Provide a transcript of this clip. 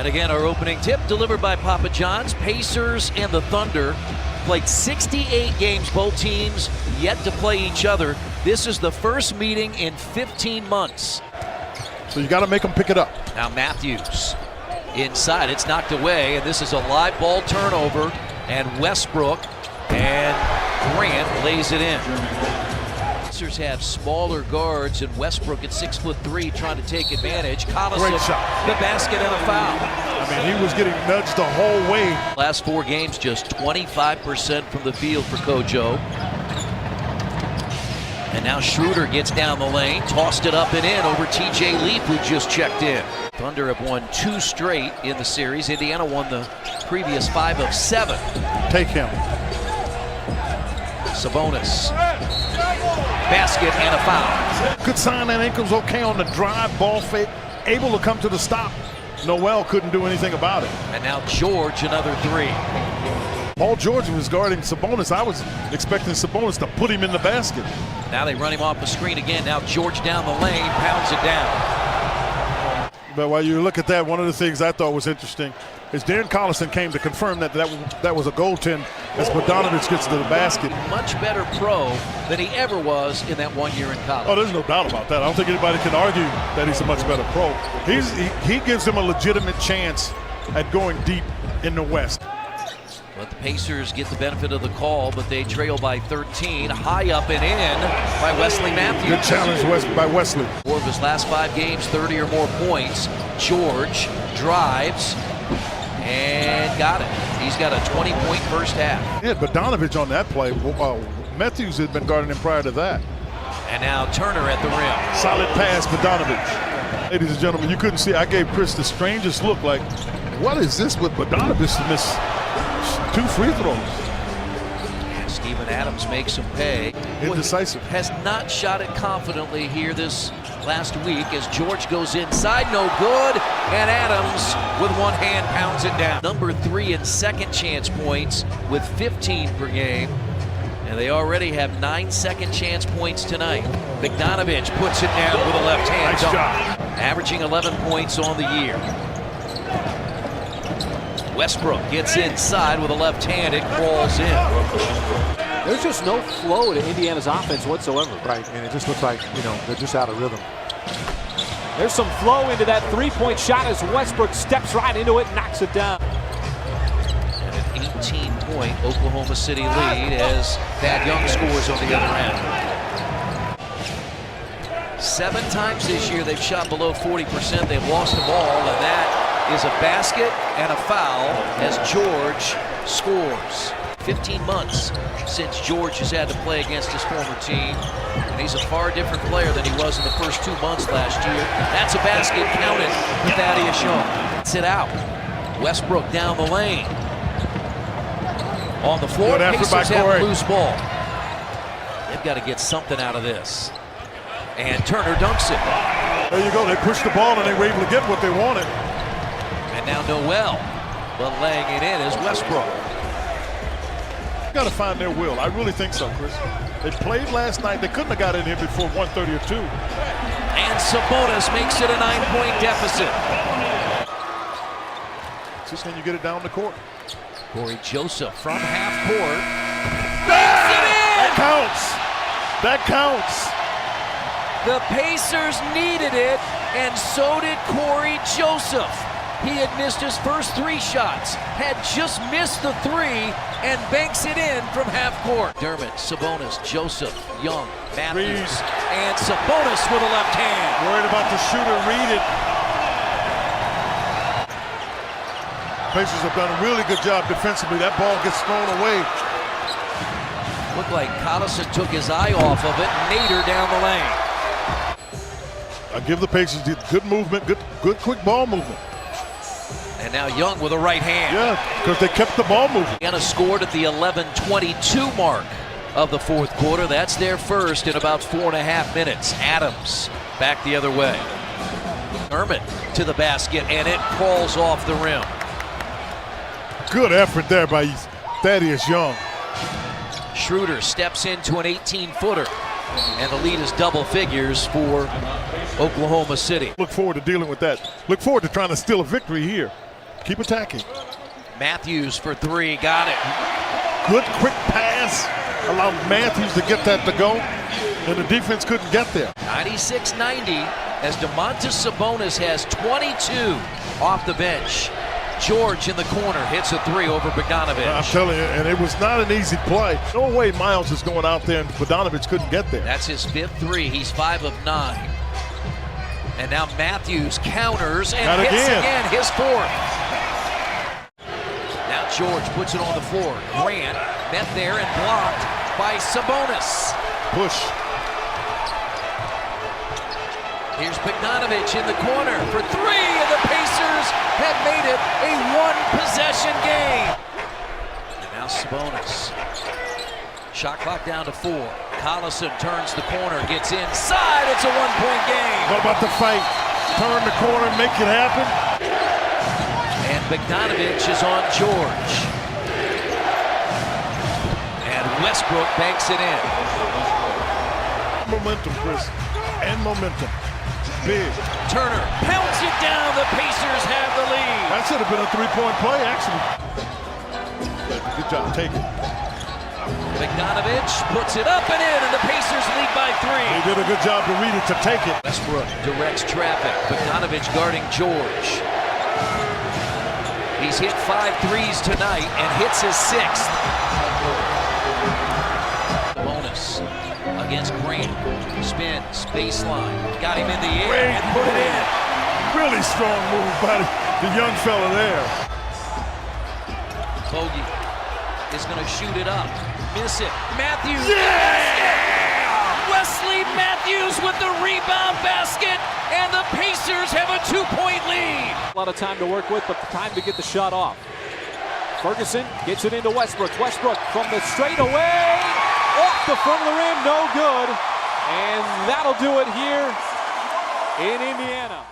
And again, our opening tip delivered by Papa John's. Pacers and the Thunder played 68 games, both teams yet to play each other. This is the first meeting in 15 months. So you got to make them pick it up. Now Matthews inside, it's knocked away, and this is a live ball turnover, and Westbrook and Grant lays it in. Pacers have smaller guards, and Westbrook at 6'3" trying to take advantage. Collison, Great shot. the basket and a foul. I mean, he was getting nudged the whole way. Last 4 games, just 25% from the field for Kojo. And now Schroeder gets down the lane, tossed it up and in over TJ Leaf, who just checked in. Thunder have won 2 straight in the series. Indiana won the previous 5 of 7. Take him. Sabonis. Basket and a foul. Good sign that ankle's okay on the drive, ball fake, able to come to the stop. Noel couldn't do anything about it. And now George, another 3. Paul George was guarding Sabonis. I was expecting Sabonis to put him in the basket. Now they run him off the screen again. Now George down the lane, pounds it down. But while you look at that, one of the things I thought was interesting is Darren Collison came to confirm that was a goaltend as Bogdanovic gets to the basket. Much better pro than he ever was in that 1 year in college. Oh, there's no doubt about that. I don't think anybody can argue that he's a much better pro. He gives them a legitimate chance at going deep in the West. But the Pacers get the benefit of the call, but they trail by 13. High up and in by Wesley Matthews. Good challenge by Wesley. 4 of his last 5 games, 30 or more points. George drives and got it. He's got a 20-point first half. Yeah, Bogdanovic on that play. Matthews had been guarding him prior to that. And now Turner at the rim. Solid pass, Bogdanovic. Ladies and gentlemen, you couldn't see. I gave Chris the strangest look like, what is this with Bogdanovic to miss 2 free throws? Steven Adams makes him pay. Indecisive. Has not shot it confidently here this last week as George goes inside, no good, and Adams with one hand pounds it down. Number 3 in second chance points with 15 per game, and they already have 9 second chance points tonight. Bogdanovic puts it down with a left hand. Nice job. Averaging 11 points on the year. Westbrook gets inside with a left hand, it crawls in. There's just no flow to Indiana's offense whatsoever. Right, and it just looks like, they're just out of rhythm. There's some flow into that 3-point shot as Westbrook steps right into it and knocks it down. And an 18-point Oklahoma City lead as Thad Young scores on the other end. 7 times this year they've shot below 40%. They've lost the ball, and that is a basket and a foul as George scores. 15 months since George has had to play against his former team, and he's a far different player than he was in the first 2 months last year. That's a basket counted for Thaddeus Young. Gets it out. Westbrook down the lane. On the floor, Pacers have a loose ball. They've got to get something out of this. And Turner dunks it. There you go. They pushed the ball and they were able to get what they wanted. And now Noel, but laying it in is Westbrook. Got to find their will. I really think so, Chris. They played last night. They couldn't have got in here before 1:30 or 2. And Sabonis makes it a 9-point deficit. Just can you get it down the court? Corey Joseph from half court. That counts. That counts. The Pacers needed it, and so did Corey Joseph. He had missed his first 3 shots, had just missed the 3, and banks it in from half court. Dermott, Sabonis, Joseph, Young, Matthews, and Sabonis with a left hand. Worried about the shooter, read it. Pacers have done a really good job defensively. That ball gets thrown away. Looked like Collison took his eye off of it. Nader down the lane. I give the Pacers good movement, good quick ball movement. And now Young with a right hand. Yeah, because they kept the ball moving. Indiana scored at the 11:22 mark of the 4th quarter. That's their first in about 4.5 minutes. Adams back the other way. Dermott to the basket, and it crawls off the rim. Good effort there by Thaddeus Young. Schroeder steps into an 18-footer, and the lead is double figures for Oklahoma City. Look forward to dealing with that. Look forward to trying to steal a victory here. Keep attacking. Matthews for three, got it. Good quick pass. Allowed Matthews to get that to go, and the defense couldn't get there. 96-90 as Domantas Sabonis has 22 off the bench. George in the corner hits a three over Bogdanovich. I'm telling you, and it was not an easy play. No way Miles is going out there and Bogdanovich couldn't get there. That's his fifth three. He's 5 of 9. And now Matthews counters and Not hits again. his fourth. Now George puts it on the floor. Grant met there and blocked by Sabonis. Push. Here's Bogdanovich in the corner for three, and the Pacers have made it a one-possession game. And now Sabonis. Shot clock down to 4. Collison turns the corner, gets inside. It's a one-point game. What about the fight? Turn the corner, make it happen. And Bogdanovich is on George. And Westbrook banks it in. Momentum, Chris, and momentum. Big. Turner pounds it down. The Pacers have the lead. That should have been a three-point play, actually. Good job, take it. Bogdanovich puts it up and in, and the Pacers lead by 3. They did a good job to read it to take it. Westbrook directs traffic. Bogdanovich guarding George. He's hit 5 threes tonight and hits his 6th. Sabonis against Grant. Spins, baseline. Got him in the air and put it in. Really strong move by the young fella there. Bogey is going to shoot it up. Miss it. Matthews. Yeah! Wesley Matthews with the rebound basket, and the Pacers have a 2-point lead. A lot of time to work with, but time to get the shot off. Ferguson gets it into Westbrook. Westbrook from the straightaway. Off the front of the rim, no good. And that'll do it here in Indiana.